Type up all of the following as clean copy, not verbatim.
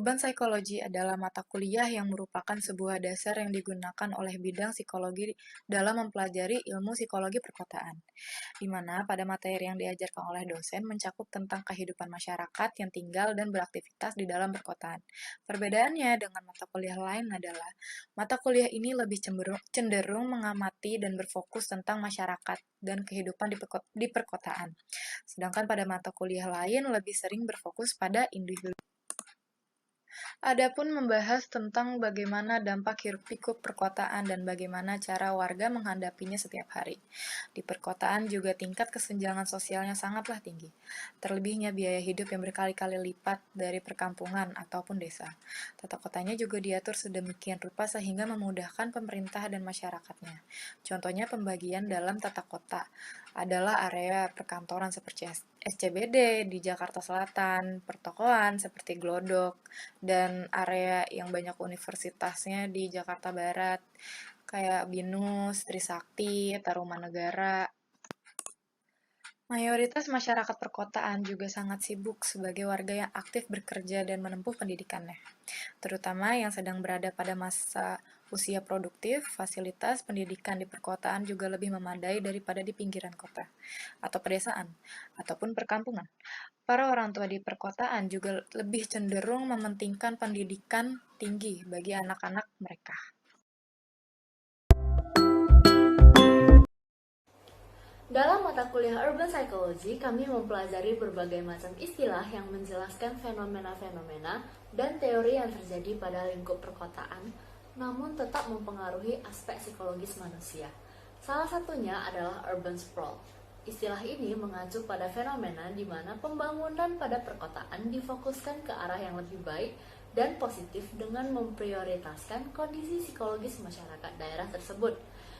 Urban Psychology adalah mata kuliah yang merupakan sebuah dasar yang digunakan oleh bidang psikologi dalam mempelajari ilmu psikologi perkotaan, di mana pada materi yang diajarkan oleh dosen mencakup tentang kehidupan masyarakat yang tinggal dan beraktivitas di dalam perkotaan. Perbedaannya dengan mata kuliah lain adalah, mata kuliah ini lebih cenderung mengamati dan berfokus tentang masyarakat dan kehidupan di perkotaan, sedangkan pada mata kuliah lain lebih sering berfokus pada individu. Adapun membahas tentang bagaimana dampak hiruk-pikuk perkotaan dan bagaimana cara warga menghadapinya setiap hari. Di perkotaan juga tingkat kesenjangan sosialnya sangatlah tinggi. Terlebihnya biaya hidup yang berkali-kali lipat dari perkampungan ataupun desa. Tata kotanya juga diatur sedemikian rupa sehingga memudahkan pemerintah dan masyarakatnya. Contohnya pembagian dalam tata kota adalah area perkantoran seperti SCBD di Jakarta Selatan, pertokoan seperti Glodok, dan area yang banyak universitasnya di Jakarta Barat, kayak BINUS, Trisakti, Tarumanegara. Mayoritas masyarakat perkotaan juga sangat sibuk sebagai warga yang aktif bekerja dan menempuh pendidikannya, terutama yang sedang berada pada masa usia produktif. Fasilitas pendidikan di perkotaan juga lebih memadai daripada di pinggiran kota, atau pedesaan, ataupun perkampungan. Para orang tua di perkotaan juga lebih cenderung mementingkan pendidikan tinggi bagi anak-anak mereka. Dalam mata kuliah Urban Psychology, kami mempelajari berbagai macam istilah yang menjelaskan fenomena-fenomena dan teori yang terjadi pada lingkup perkotaan, namun tetap mempengaruhi aspek psikologis manusia. Salah satunya adalah urban sprawl. Istilah ini mengacu pada fenomena di mana pembangunan pada perkotaan difokuskan ke arah yang lebih baik dan positif dengan memprioritaskan kondisi psikologis masyarakat daerah tersebut.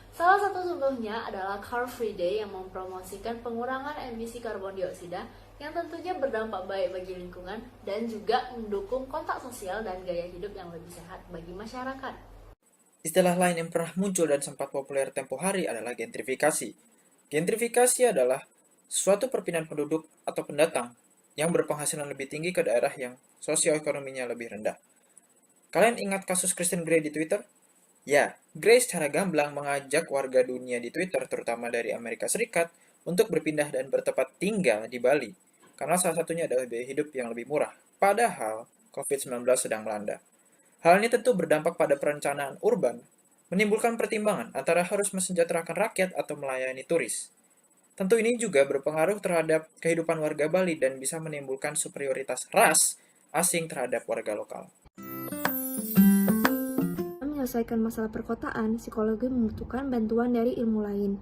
Salah satu contohnya adalah Car Free Day yang mempromosikan pengurangan emisi karbon dioksida yang tentunya berdampak baik bagi lingkungan dan juga mendukung kontak sosial dan gaya hidup yang lebih sehat bagi masyarakat. Istilah lain yang pernah muncul dan sempat populer tempo hari adalah gentrifikasi. Gentrifikasi adalah suatu perpindahan penduduk atau pendatang yang berpenghasilan lebih tinggi ke daerah yang sosioekonominya lebih rendah. Kalian ingat kasus Kristen Grey di Twitter? Ya, Grey secara gamblang mengajak warga dunia di Twitter, terutama dari Amerika Serikat, untuk berpindah dan bertempat tinggal di Bali, karena salah satunya adalah biaya hidup yang lebih murah, padahal COVID-19 sedang melanda. Hal ini tentu berdampak pada perencanaan urban, menimbulkan pertimbangan antara harus mensejahterakan rakyat atau melayani turis. Tentu ini juga berpengaruh terhadap kehidupan warga Bali dan bisa menimbulkan superioritas ras asing terhadap warga lokal. Menyelesaikan masalah perkotaan, psikologi membutuhkan bantuan dari ilmu lain,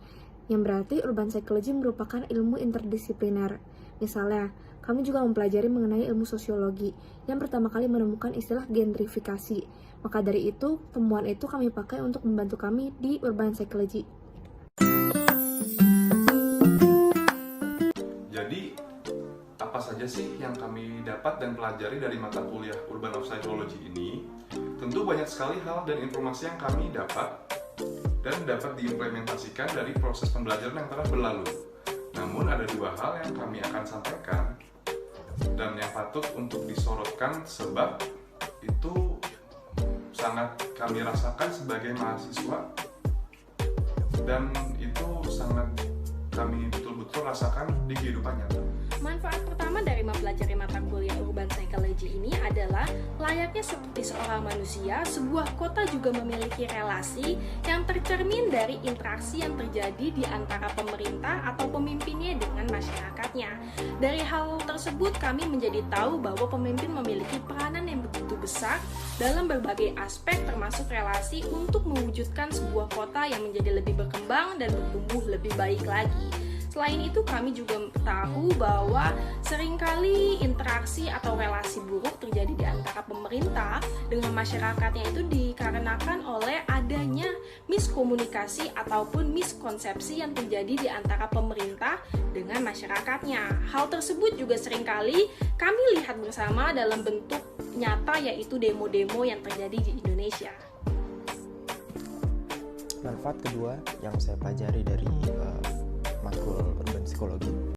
yang berarti urban psychology merupakan ilmu interdisipliner. Misalnya, kami juga mempelajari mengenai ilmu sosiologi, yang pertama kali menemukan istilah gentrifikasi. Maka dari itu, temuan itu kami pakai untuk membantu kami di urban psychology. Jadi, apa saja sih yang kami dapat dan pelajari dari mata kuliah Urban of Psychology ini? Tentu banyak sekali hal dan informasi yang kami dapat dan dapat diimplementasikan dari proses pembelajaran yang telah berlalu. Namun ada dua hal yang kami akan sampaikan dan yang patut untuk disorotkan sebab itu sangat kami rasakan sebagai mahasiswa dan itu sangat kami betul-betul rasakan di kehidupan nyata. Manfaat pertama dari mempelajari mata kuliah Urban Psychology ini adalah layaknya seperti seorang manusia, sebuah kota juga memiliki relasi yang tercermin dari interaksi yang terjadi di antara pemerintah atau pemimpinnya dengan masyarakatnya. Dari hal tersebut kami menjadi tahu bahwa pemimpin memiliki peranan yang begitu besar dalam berbagai aspek termasuk relasi untuk mewujudkan sebuah kota yang menjadi lebih berkembang dan bertumbuh lebih baik lagi. Selain itu, kami juga tahu bahwa seringkali interaksi atau relasi buruk terjadi di antara pemerintah dengan masyarakatnya itu dikarenakan oleh adanya miskomunikasi ataupun miskonsepsi yang terjadi di antara pemerintah dengan masyarakatnya. Hal tersebut juga seringkali kami lihat bersama dalam bentuk nyata, yaitu demo-demo yang terjadi di Indonesia. Manfaat kedua yang saya pelajari dari matkul urban psikologi